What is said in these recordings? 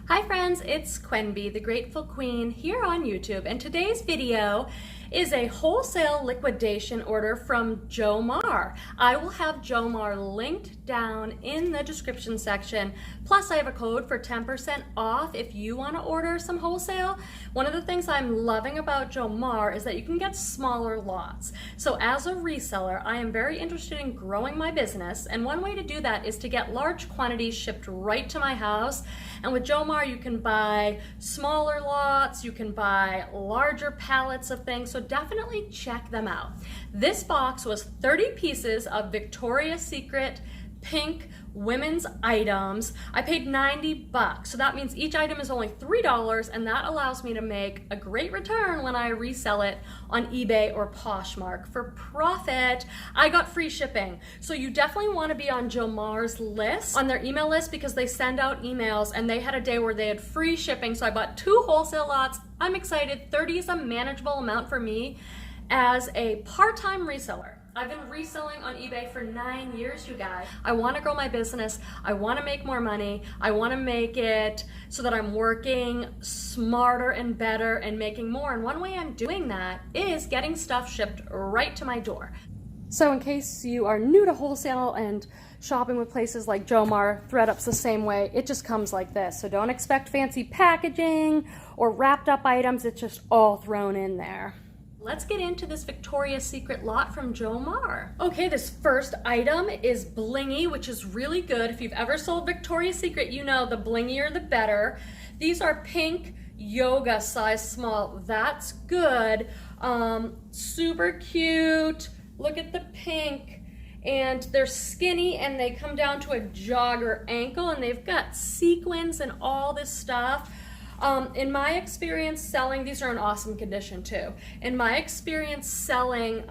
Hi friends, it's Quenby, the Grateful Queen, here on YouTube, and today's video is a wholesale liquidation order from Jomar. I will have Jomar linked down in the description section. Plus I have a code for 10% off if you want to order some wholesale. One of the things I'm loving about Jomar is that you can get smaller lots. So as a reseller, I am very interested in growing my business, and one way to do that is to get large quantities shipped right to my house. And with Jomar, you can buy smaller lots, you can buy larger pallets of things, so definitely check them out. This box was 30 pieces of Victoria's Secret pink women's items. I paid 90 bucks, so that means each item is only $3, and that allows me to make a great return when I resell it on eBay or Poshmark for profit. I got free shipping, so you definitely want to be on Jomar's list, on their email list, because they send out emails, and they had a day where they had free shipping, so I bought 2 wholesale lots. I'm excited. 30 is a manageable amount for me as a part-time reseller. I've been reselling on eBay for 9 years, you guys. I want to grow my business. I want to make more money. I want to make it so that I'm working smarter and better and making more. And one way I'm doing that is getting stuff shipped right to my door. So in case you are new to wholesale and shopping with places like Jomar, Thredup's the same way. It just comes like this. So don't expect fancy packaging or wrapped up items. It's just all thrown in there. Let's get into this Victoria's Secret lot from Jomar. Okay, this first item is Blingy, which is really good. If you've ever sold Victoria's Secret, you know the blingier the better. These are pink yoga size small. That's good. Super cute. Look at the pink. And they're skinny and they come down to a jogger ankle, and they've got sequins and all this stuff. In my experience selling, these are in awesome condition too. In my experience selling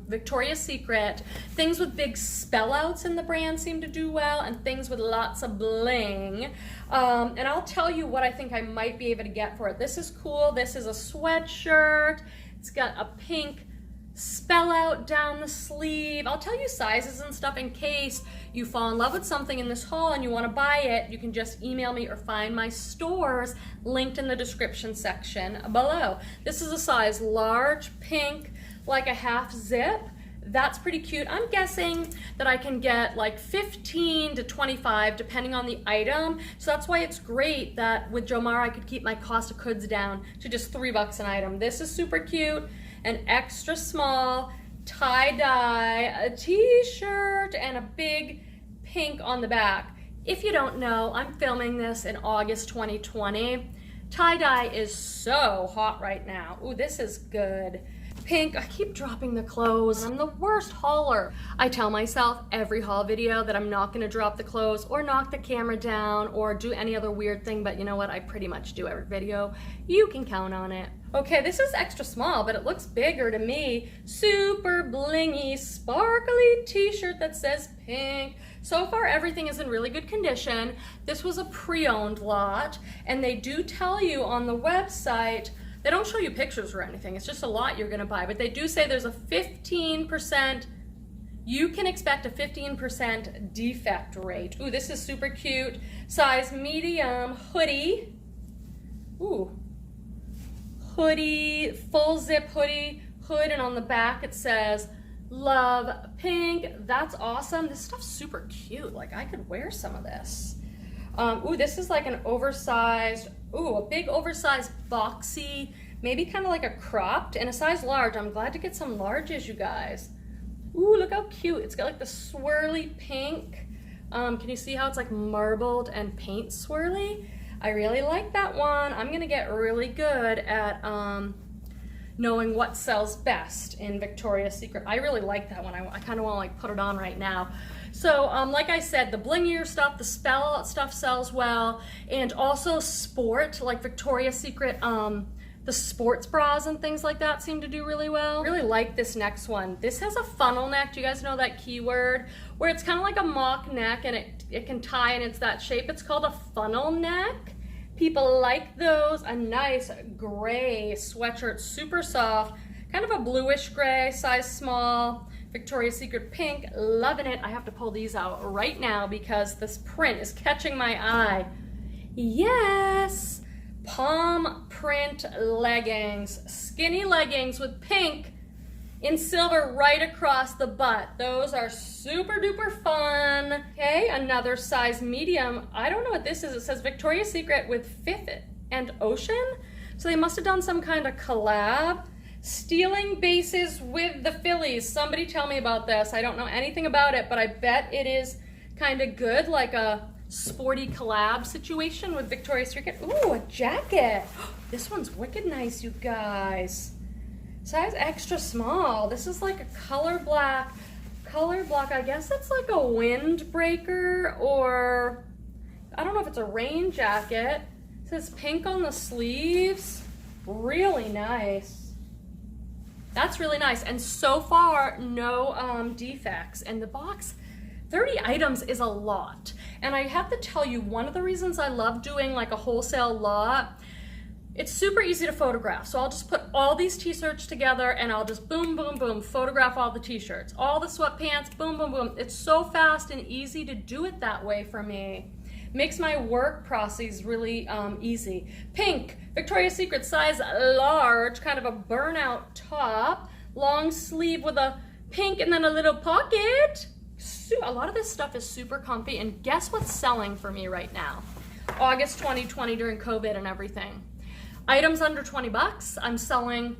Victoria's Secret, things with big spell outs in the brand seem to do well, and things with lots of bling. And I'll tell you what I think I might be able to get for it. This is cool. This is a sweatshirt. It's got a pink spell out down the sleeve. I'll tell you sizes and stuff in case you fall in love with something in this haul and you want to buy it. You can just email me or find my stores linked in the description section below. This is a size large, pink, like a half zip. That's pretty cute. I'm guessing that I can get like 15 to 25 depending on the item. So that's why it's great that with Jomar I could keep my cost of goods down to just $3 an item. This is super cute. An extra small tie-dye, a t-shirt, and a big pink on the back. If you don't know, I'm filming this in August 2020. Tie-dye is so hot right now. Ooh, this is good. Pink, I keep dropping the clothes. I'm the worst hauler. I tell myself every haul video that I'm not gonna drop the clothes or knock the camera down or do any other weird thing, but you know what? I pretty much do every video. You can count on it. Okay, this is extra small, but it looks bigger to me. Super blingy, sparkly t-shirt that says pink. So far, everything is in really good condition. This was a pre-owned lot, and they do tell you on the website, they don't show you pictures or anything, it's just a lot you're gonna buy, but they do say there's a 15%, you can expect a 15% defect rate. Ooh, this is super cute. Size medium hoodie. Ooh. Hoodie, full zip hoodie, hood, and on the back it says love pink. That's awesome. This stuff's super cute. Like, I could wear some of this. Ooh, this is like an oversized, ooh, a big oversized boxy, maybe kind of like a cropped, and a size large. I'm glad to get some larges, you guys. Ooh, look how cute. It's got like the swirly pink. Can you see how it's like marbled and paint swirly? I really like that one. I'm gonna get really good at knowing what sells best in Victoria's Secret. I really like that one. I kind of want to like put it on right now. So like I said, the blingier stuff, the spell out stuff sells well, and also sport, like Victoria's Secret, the sports bras and things like that seem to do really well. I really like this next one. This has a funnel neck. Do you guys know that keyword? Where it's kind of like a mock neck, and it can tie, and it's that shape. It's called a funnel neck. People like those. A nice gray sweatshirt, super soft, kind of a bluish gray, size small. Victoria's Secret pink, loving it. I have to pull these out right now because this print is catching my eye. Yes! palm print leggings, skinny leggings with pink in silver right across the butt. Those are super duper fun. Okay, another size medium. I don't know what this is. It says Victoria's Secret with Fifth and Ocean. So they must have done some kind of collab. Stealing bases with the Phillies. Somebody tell me about this. I don't know anything about it, but I bet it is kind of good, like a sporty collab situation with Victoria's Secret. Ooh, a jacket. This one's wicked nice, you guys. Size extra small. This is like a color block. I guess that's like a windbreaker, or I don't know if it's a rain jacket. It says pink on the sleeves. Really nice. That's really nice. And so far, no defects. And the box, 30 items is a lot. And I have to tell you, one of the reasons I love doing like a wholesale lot, it's super easy to photograph. So I'll just put all these t-shirts together and I'll just boom, boom, boom, photograph all the t-shirts. All the sweatpants, boom, boom, boom. It's so fast and easy to do it that way for me. Makes my work process really easy. Pink, Victoria's Secret size large, kind of a burnout top, long sleeve with a pink and then a little pocket. A lot of this stuff is super comfy, and guess what's selling for me right now? August 2020 during COVID and everything. Items under 20 bucks, I'm selling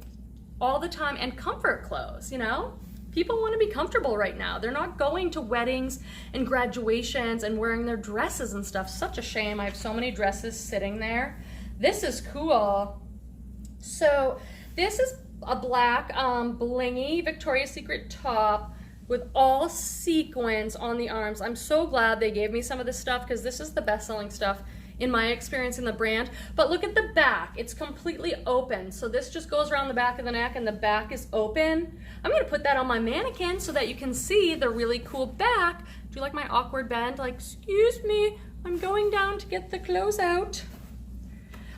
all the time, and comfort clothes, you know? People want to be comfortable right now. They're not going to weddings and graduations and wearing their dresses and stuff. Such a shame. I have so many dresses sitting there. This is cool. So this is a black blingy Victoria's Secret top with all sequins on the arms. I'm so glad they gave me some of this stuff because this is the best-selling stuff in my experience in the brand. But look at the back, it's completely open. So this just goes around the back of the neck and the back is open. I'm gonna put that on my mannequin so that you can see the really cool back. Do you like my awkward bend? Like, excuse me, I'm going down to get the clothes out.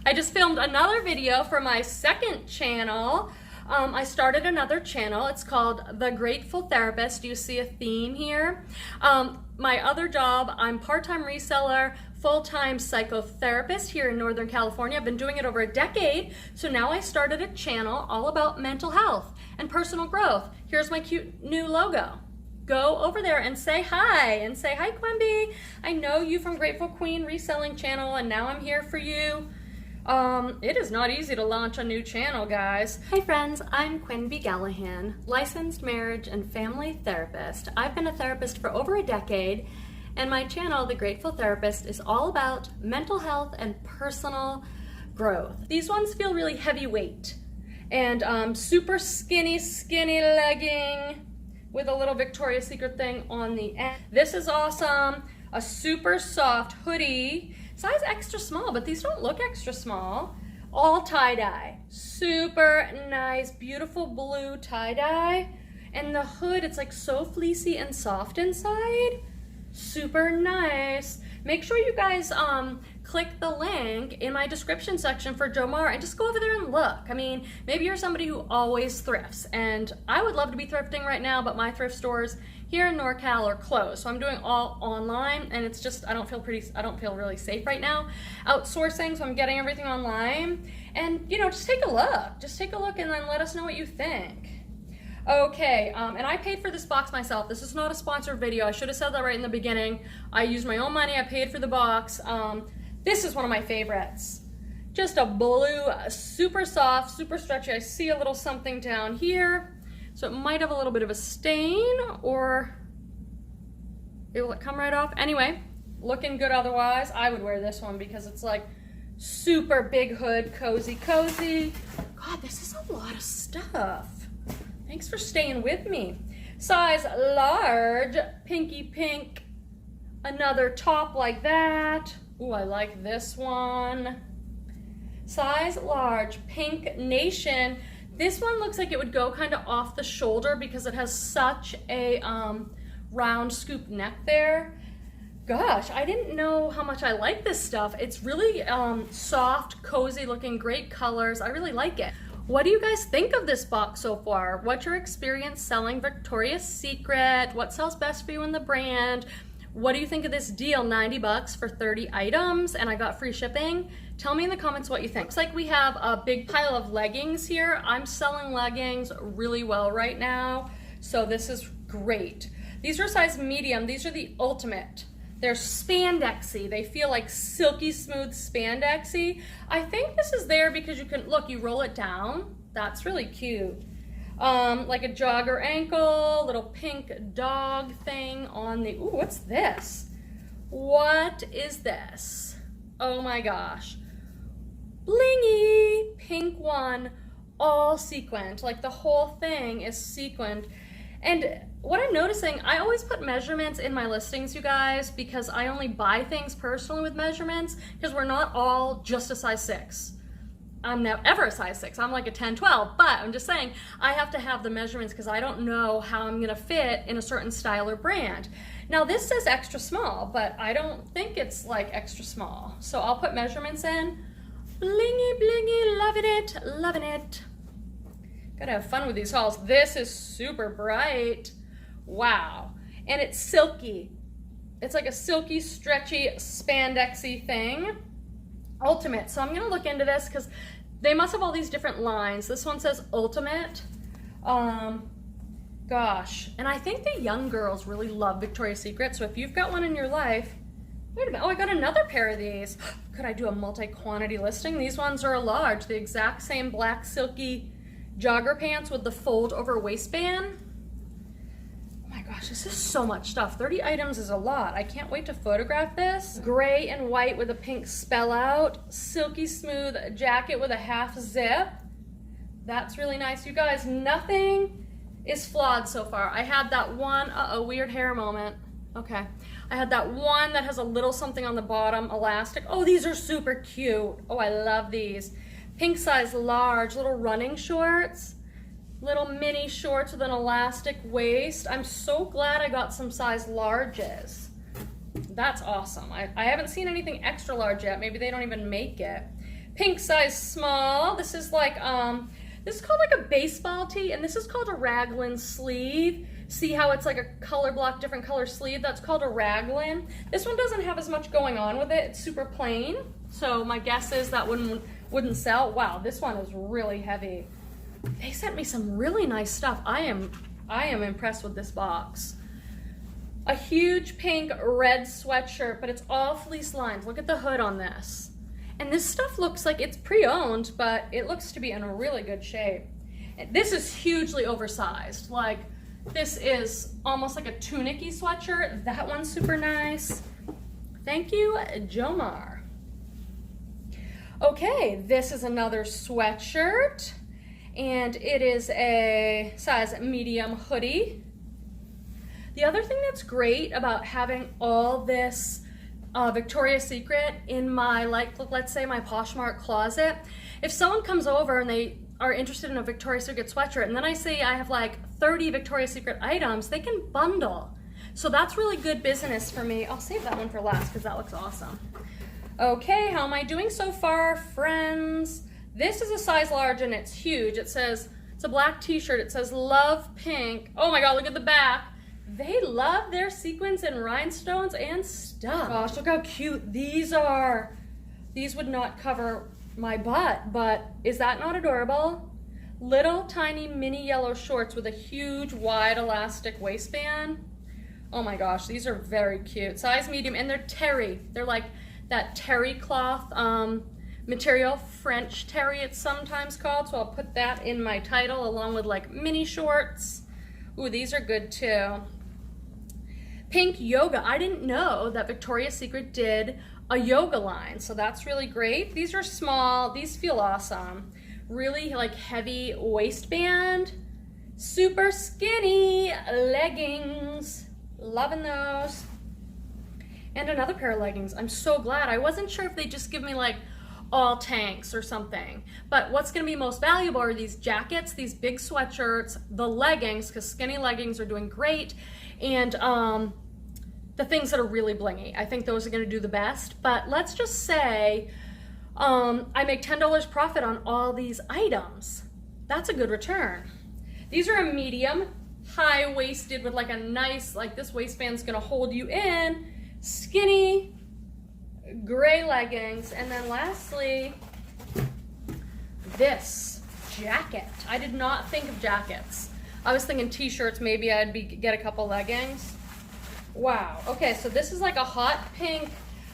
I just filmed another video for my second channel. I started another channel. It's called The Grateful Therapist. Do you see a theme here? My other job, I'm part-time reseller, full-time psychotherapist here in Northern California. I've been doing it over a decade. So now I started a channel all about mental health and personal growth. Here's my cute new logo. Go over there and say hi, Quimby. I know you from Grateful Queen Reselling Channel, and now I'm here for you. It is not easy to launch a new channel, guys. Hey friends, I'm Quimby Gallahan, licensed marriage and family therapist. I've been a therapist for over a decade, and my channel, The Grateful Therapist, is all about mental health and personal growth. These ones feel really heavyweight and super skinny legging with a little Victoria's Secret thing on the end. This is awesome. A super soft hoodie. Size extra small, but these don't look extra small. All tie-dye. Super nice, beautiful blue tie-dye. And the hood, it's like so fleecy and soft inside. Super nice. Make sure you guys click the link in my description section for Jomar and just go over there and look. I mean, maybe you're somebody who always thrifts, and I would love to be thrifting right now, but my thrift stores here in NorCal are closed. So I'm doing all online, and it's just, I don't feel really safe right now outsourcing, so I'm getting everything online. And you know, just take a look and then let us know what you think. Okay, and I paid for this box myself. This is not a sponsored video. I should have said that right in the beginning. I used my own money, I paid for the box. This is one of my favorites. Just a blue, super soft, super stretchy. I see a little something down here. So it might have a little bit of a stain, or it will come right off. Anyway, looking good otherwise. I would wear this one because it's like super big hood, cozy. God, this is a lot of stuff. Thanks for staying with me. Size large, pinky pink. Another top like that. Ooh, I like this one. Size large, Pink Nation. This one looks like it would go kind of off the shoulder because it has such a round scoop neck there. Gosh, I didn't know how much I like this stuff. It's really soft, cozy looking, great colors. I really like it. What do you guys think of this box so far? What's your experience selling Victoria's Secret? What sells best for you in the brand? What do you think of this deal? 90 bucks for 30 items, and I got free shipping. Tell me in the comments what you think. Looks like we have a big pile of leggings here. I'm selling leggings really well right now, so this is great. These are size medium. These are the ultimate. They're spandexy. They feel like silky smooth spandexy. I think this is there because you can, look, you roll it down. That's really cute. Like a jogger ankle, little pink dog thing on the, ooh, what's this? What is this? Oh my gosh. Blingy, pink one, all sequined. Like the whole thing is sequined. And what I'm noticing, I always put measurements in my listings, you guys, because I only buy things personally with measurements, because we're not all just a size 6. I'm not ever a size 6. I'm like a 10, 12, but I'm just saying I have to have the measurements because I don't know how I'm gonna fit in a certain style or brand. Now this says extra small, but I don't think it's like extra small. So I'll put measurements in. Blingy, blingy, loving it, loving it. Gotta have fun with these hauls. This is super bright. Wow. And it's silky. It's like a silky, stretchy, spandexy thing. Ultimate. So I'm gonna look into this because they must have all these different lines. This one says ultimate. Gosh. And I think the young girls really love Victoria's Secret. So if you've got one in your life, wait a minute. Oh, I got another pair of these. Could I do a multi-quantity listing? These ones are a large. The exact same black silky jogger pants with the fold over waistband. Oh my gosh, this is so much stuff. 30 items is a lot. I can't wait to photograph this. Gray and white with a pink spell out. Silky smooth jacket with a half zip. That's really nice. You guys, nothing is flawed so far. I had that one, weird hair moment. Okay. I had that one that has a little something on the bottom, elastic. Oh, these are super cute. Oh, I love these. Pink size large, little running shorts, little mini shorts with an elastic waist. I'm so glad I got some size larges. That's awesome. I haven't seen anything extra large yet. Maybe they don't even make it. Pink size small. This is like, this is called like a baseball tee, and this is called a raglan sleeve. See how it's like a color block, different color sleeve? That's called a raglan. This one doesn't have as much going on with it. It's super plain. So my guess is that wouldn't sell. Wow, this one is really heavy. They sent me some really nice stuff. I am impressed with this box. A huge pink red sweatshirt, but it's all fleece lined. Look at the hood on this. And this stuff looks like it's pre-owned, but it looks to be in a really good shape. This is hugely oversized. Like, this is almost like a tunic-y sweatshirt. That one's super nice. Thank you, Jomar. Okay, this is another sweatshirt, and it is a size medium hoodie. The other thing that's great about having all this Victoria's Secret in my, like, let's say my Poshmark closet, if someone comes over and they are interested in a Victoria's Secret sweatshirt, and then I say I have like 30 Victoria's Secret items, they can bundle. So that's really good business for me. I'll save that one for last because that looks awesome. Okay, how am I doing so far, friends? This is a size large and it's huge. It says, it's a black t-shirt. It says love pink. Oh my God, look at the back. They love their sequins and rhinestones and stuff. Gosh, look how cute these are. These would not cover my butt, but is that not adorable? Little tiny mini yellow shorts with a huge wide elastic waistband. Oh my gosh, these are very cute. Size medium, and they're terry. They're like that terry cloth material, French terry it's sometimes called, so I'll put that in my title along with like mini shorts. Ooh, these are good too. Pink yoga. I didn't know that Victoria's Secret did a yoga line, so that's really great. These are small. These feel awesome. Really like heavy waistband. Super skinny leggings. Loving those. And another pair of leggings. I'm so glad. I wasn't sure if they'd just give me like all tanks or something. But what's going to be most valuable are these jackets, these big sweatshirts, the leggings, because skinny leggings are doing great, and the things that are really blingy. I think those are going to do the best. But let's just say I make $10 profit on all these items. That's a good return. These are a medium. high-waisted with like a nice, like this waistband's gonna hold you in, skinny gray leggings. And then lastly, this jacket. I did not think of jackets. I was thinking t-shirts, maybe get a couple leggings. Wow, okay, so this is like a hot pink,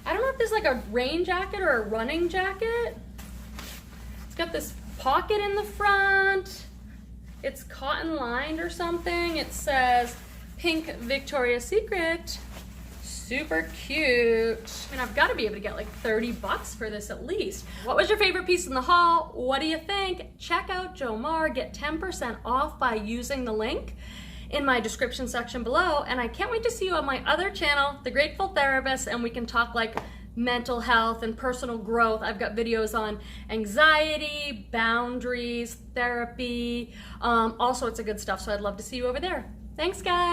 I don't know if this is like a rain jacket or a running jacket. It's got this pocket in the front. It's cotton lined or something. It says pink Victoria's Secret. Super cute. And I've got to be able to get like 30 bucks for this at least. What was your favorite piece in the haul? What do you think? Check out Jomar. Get 10% off by using the link in my description section below. And I can't wait to see you on my other channel, The Grateful Therapist, and we can talk like mental health and personal growth. I've got videos on anxiety, boundaries, therapy, all sorts of good stuff. So I'd love to see you over there. Thanks, guys.